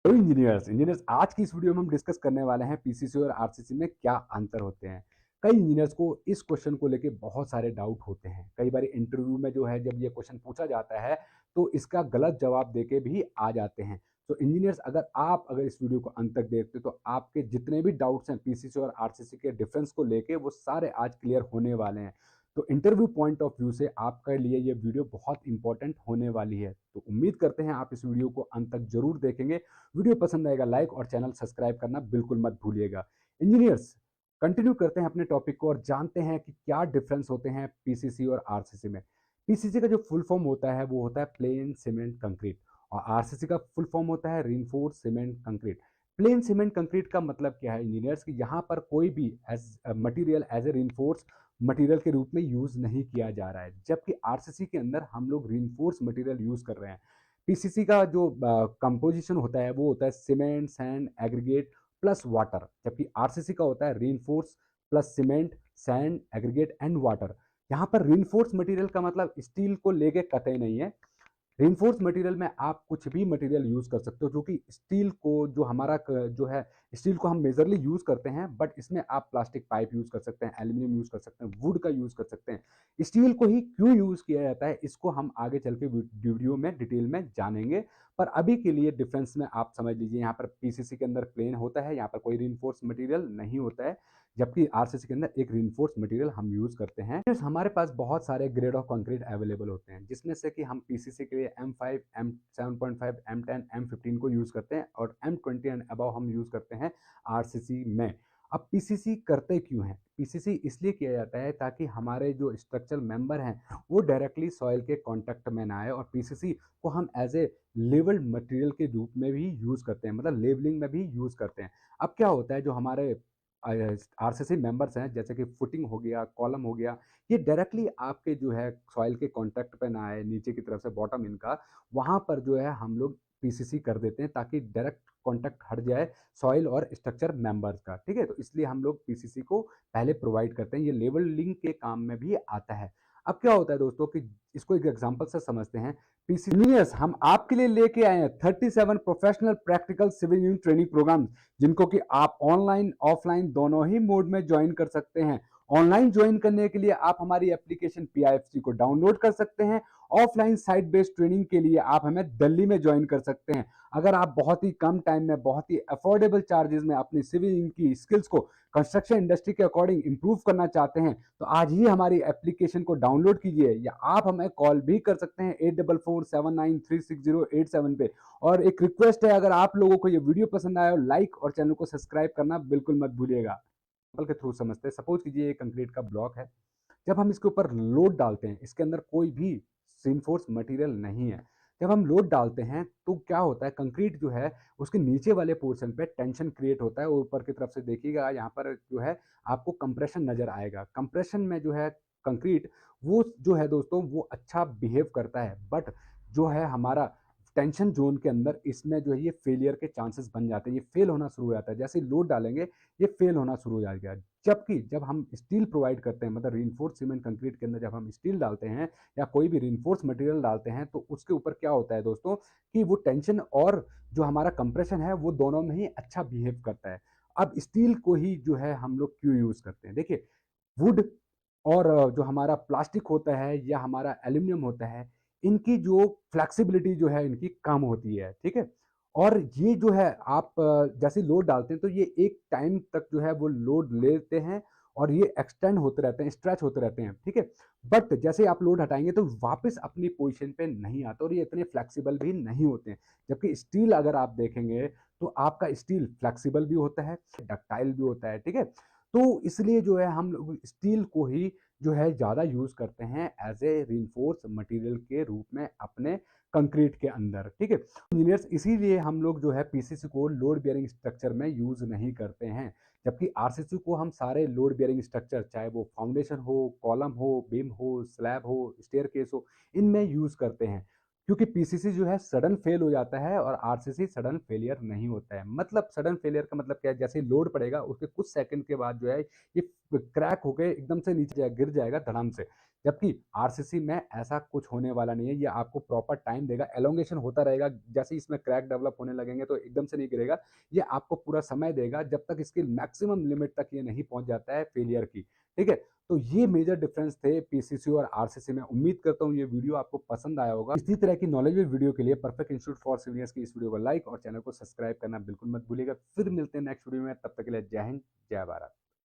तो इंजीनियर्स आज की इस वीडियो में हम डिस्कस करने वाले हैं पीसीसी और आरसीसी में क्या अंतर होते हैं। कई इंजीनियर्स को इस क्वेश्चन को लेके बहुत सारे डाउट होते हैं। कई बार इंटरव्यू में जो है जब ये क्वेश्चन पूछा जाता है तो इसका गलत जवाब देके भी आ जाते हैं। तो इंजीनियर्स अगर इस वीडियो को अंत तक देखते हो तो आपके जितने भी डाउट्स हैं पीसीसी और आरसीसी के डिफरेंस को लेके वो सारे आज क्लियर होने वाले हैं। तो इंटरव्यू पॉइंट ऑफ व्यू से आपके लिए ये वीडियो बहुत इंपॉर्टेंट होने वाली है। तो उम्मीद करते हैं आप इस वीडियो को अंत तक जरूर देखेंगे। वीडियो पसंद आएगा लाइक और चैनल सब्सक्राइब करना बिल्कुल मत भूलिएगा। इंजीनियर्स कंटिन्यू करते हैं अपने टॉपिक को और जानते हैं कि क्या डिफरेंस होते हैं पीसीसी और आरसीसी में। पीसीसी का जो फुल फॉर्म होता है वो होता है प्लेन सीमेंट कंक्रीट और आरसीसी का फुल फॉर्म होता है reinforced cement concrete. Plane cement concrete का मतलब क्या है इंजीनियर्स कि यहाँ पर कोई भी as material as a reinforce material के रूप में यूज नहीं किया जा रहा है, जबकि आरसीसी के अंदर हम लोग रीइंफोर्स मटीरियल यूज कर रहे हैं। पीसीसी का जो कंपोजिशन होता है वो होता है cement sand aggregate plus water, जबकि आरसीसी का होता है reinforce plus cement sand aggregate and water. यहाँ पर रीइंफोर्स मटेरियल का मतलब स्टील को लेके कतई नहीं है। रेनफोर्स मटेरियल में आप कुछ भी मटेरियल यूज कर सकते हो जो कि स्टील को जो हमारा जो है स्टील को हम मेजरली यूज करते हैं, बट इसमें आप प्लास्टिक पाइप यूज कर सकते हैं, एल्यूमिनियम यूज कर सकते हैं, वुड का यूज कर सकते हैं। स्टील को ही क्यों यूज किया जाता है इसको हम आगे चल के वीडियो में डिटेल में जानेंगे। पर अभी के लिए डिफरेंस में आप समझ लीजिए, यहाँ पर पीसीसी के अंदर प्लेन होता है, यहाँ पर कोई रीइंफोर्स मटेरियल नहीं होता है, जबकि आरसीसी के अंदर एक रीइंफोर्स मटेरियल हम यूज करते हैं। तो हमारे पास बहुत सारे ग्रेड ऑफ कंक्रीट अवेलेबल होते हैं, जिसमें से कि हम पीसीसी के लिए M5 M7.5 M10 M15 को यूज करते हैं और M20 एंड अबव हम यूज करते हैं आरसीसी में। अब पीसीसी करते क्यों हैं? पीसीसी इसलिए किया जाता है ताकि हमारे जो स्ट्रक्चरल मेंबर हैं वो डायरेक्टली सॉइल के कांटेक्ट में ना आए, और पीसीसी को हम एज ए लेवल्ड मटेरियल के रूप में भी यूज करते हैं, मतलब लेवलिंग में भी यूज करते हैं। अब क्या होता है, जो हमारे आरसीसी मेंबर्स हैं जैसे कि फुटिंग हो गया, कॉलम हो गया, ये डायरेक्टली आपके जो है सॉइल के कांटेक्ट पे ना आए, नीचे की तरफ से बॉटम इनका वहां पर जो है हम लोग पीसीसी कर देते हैं ताकि डायरेक्ट कांटेक्ट हट जाए सॉइल और स्ट्रक्चर मेंबर्स का। ठीक है, तो इसलिए हम लोग पीसीसी को पहले प्रोवाइड करते हैं, ये लेवलिंग के काम में भी आता है। अब क्या होता है दोस्तों कि इसको एक एग्जांपल से समझते हैं। पीसी इंजीनियर्स हम आपके लिए लेके आए हैं 37 professional practical civil engineering training program, जिनको कि आप ऑनलाइन ऑफलाइन दोनों ही मोड में ज्वाइन कर सकते हैं। ऑनलाइन ज्वाइन करने के लिए आप हमारी एप्लीकेशन पीआईएफसी को डाउनलोड कर सकते हैं। ऑफलाइन साइट बेस्ड ट्रेनिंग के लिए आप हमें दिल्ली में ज्वाइन कर सकते हैं। अगर आप बहुत ही कम टाइम में बहुत ही अफोर्डेबल चार्जेस में अपनी सिविल की स्किल्स को कंस्ट्रक्शन इंडस्ट्री के अकॉर्डिंग इंप्रूव करना चाहते हैं तो आज ही हमारी एप्लीकेशन को डाउनलोड कीजिए, या आप हमें कॉल भी कर सकते हैं 8447936087 पे। और एक रिक्वेस्ट है, अगर आप लोगों को ये वीडियो पसंद आया हो लाइक और चैनल को सब्सक्राइब करना बिल्कुल मत भूलिएगा। के थ्रू समझते हैं, सपोज कीजिए ये कंक्रीट का ब्लॉक है। जब हम इसके ऊपर लोड डालते हैं, इसके अंदर कोई भी सीनफोर्स मटेरियल नहीं है, जब हम लोड डालते हैं तो क्या होता है, कंक्रीट जो है उसके नीचे वाले पोर्शन पे टेंशन क्रिएट होता है, और ऊपर की तरफ से देखिएगा यहाँ पर जो है आपको कंप्रेशन नजर आएगा। कंप्रेशन में जो है कंक्रीट वो जो है दोस्तों वो अच्छा बिहेव करता है, बट जो है हमारा टेंशन जोन के अंदर इसमें जो है ये फेलियर के चांसेस बन जाते हैं, ये फेल होना शुरू हो जाता है। जैसे ही लोड डालेंगे ये फेल होना शुरू हो जाएगा। जबकि जब हम स्टील प्रोवाइड करते हैं, मतलब रीइंफोर्स्ड सीमेंट कंक्रीट के अंदर जब हम स्टील डालते हैं या कोई भी रीइंफोर्स्ड मटेरियल डालते हैं तो उसके ऊपर क्या होता है दोस्तों कि वो टेंशन और जो हमारा कंप्रेशन है वो दोनों में ही अच्छा बिहेव करता है। अब स्टील को ही जो है हम लोग क्यों यूज करते हैं, देखिए वुड और जो हमारा प्लास्टिक होता है या हमारा एल्यूमिनियम होता है, इनकी जो फ्लेक्सिबिलिटी जो है इनकी कम होती है। ठीक है, और ये जो है आप जैसे लोड डालते हैं तो ये एक टाइम तक जो है वो लोड लेते हैं और ये एक्सटेंड होते रहते हैं, स्ट्रेच होते रहते हैं। ठीक है, बट जैसे आप लोड हटाएंगे तो वापस अपनी पोजीशन पे नहीं आते और ये इतने फ्लेक्सिबल भी नहीं होते हैं। जबकि स्टील अगर आप देखेंगे तो आपका स्टील फ्लेक्सिबल भी होता है, डक्टाइल भी होता है। ठीक है, तो इसलिए जो है हम लोग स्टील को ही जो है ज़्यादा यूज़ करते हैं एज ए रीइंफोर्स मटेरियल के रूप में अपने कंक्रीट के अंदर। ठीक है, इंजीनियर्स इसीलिए हम लोग जो है पीसीसी को लोड बियरिंग स्ट्रक्चर में यूज़ नहीं करते हैं, जबकि आरसीसी को हम सारे लोड बियरिंग स्ट्रक्चर, चाहे वो फाउंडेशन हो, कॉलम हो, बीम हो, स्लैब हो, स्टेयरकेस हो, इनमें यूज़ करते हैं। क्योंकि पीसीसी जो है सडन फेल हो जाता है और आरसीसी सडन फेलियर नहीं होता है। मतलब सडन फेलियर का मतलब क्या है, जैसे लोड पड़ेगा उसके कुछ सेकंड के बाद जो है ये क्रैक होकर एकदम से नीचे गिर जाएगा धड़ाम से, जबकि आरसीसी में ऐसा कुछ होने वाला नहीं है, ये आपको प्रॉपर टाइम देगा, एलोंगेशन होता रहेगा, जैसे ही इसमें क्रैक डेवलप होने लगेंगे तो एकदम से नहीं गिरेगा, ये आपको पूरा समय देगा जब तक इसकी मैक्सिमम लिमिट तक ये नहीं पहुंच जाता है फेलियर की, ठीक है। तो ये मेजर डिफरेंस थे पीसीसी और आरसीसी में। उम्मीद करता हूँ ये वीडियो आपको पसंद आया होगा। इसी तरह की नॉलेजेबल वीडियो के लिए परफेक्ट इंस्टीट्यूट फॉर सीनियर्स की इस वीडियो को लाइक और चैनल को सब्सक्राइब करना बिल्कुल मत भूलिएगा। फिर मिलते हैं नेक्स्ट वीडियो में, तब तक के लिए जय हिंद, जय भारत।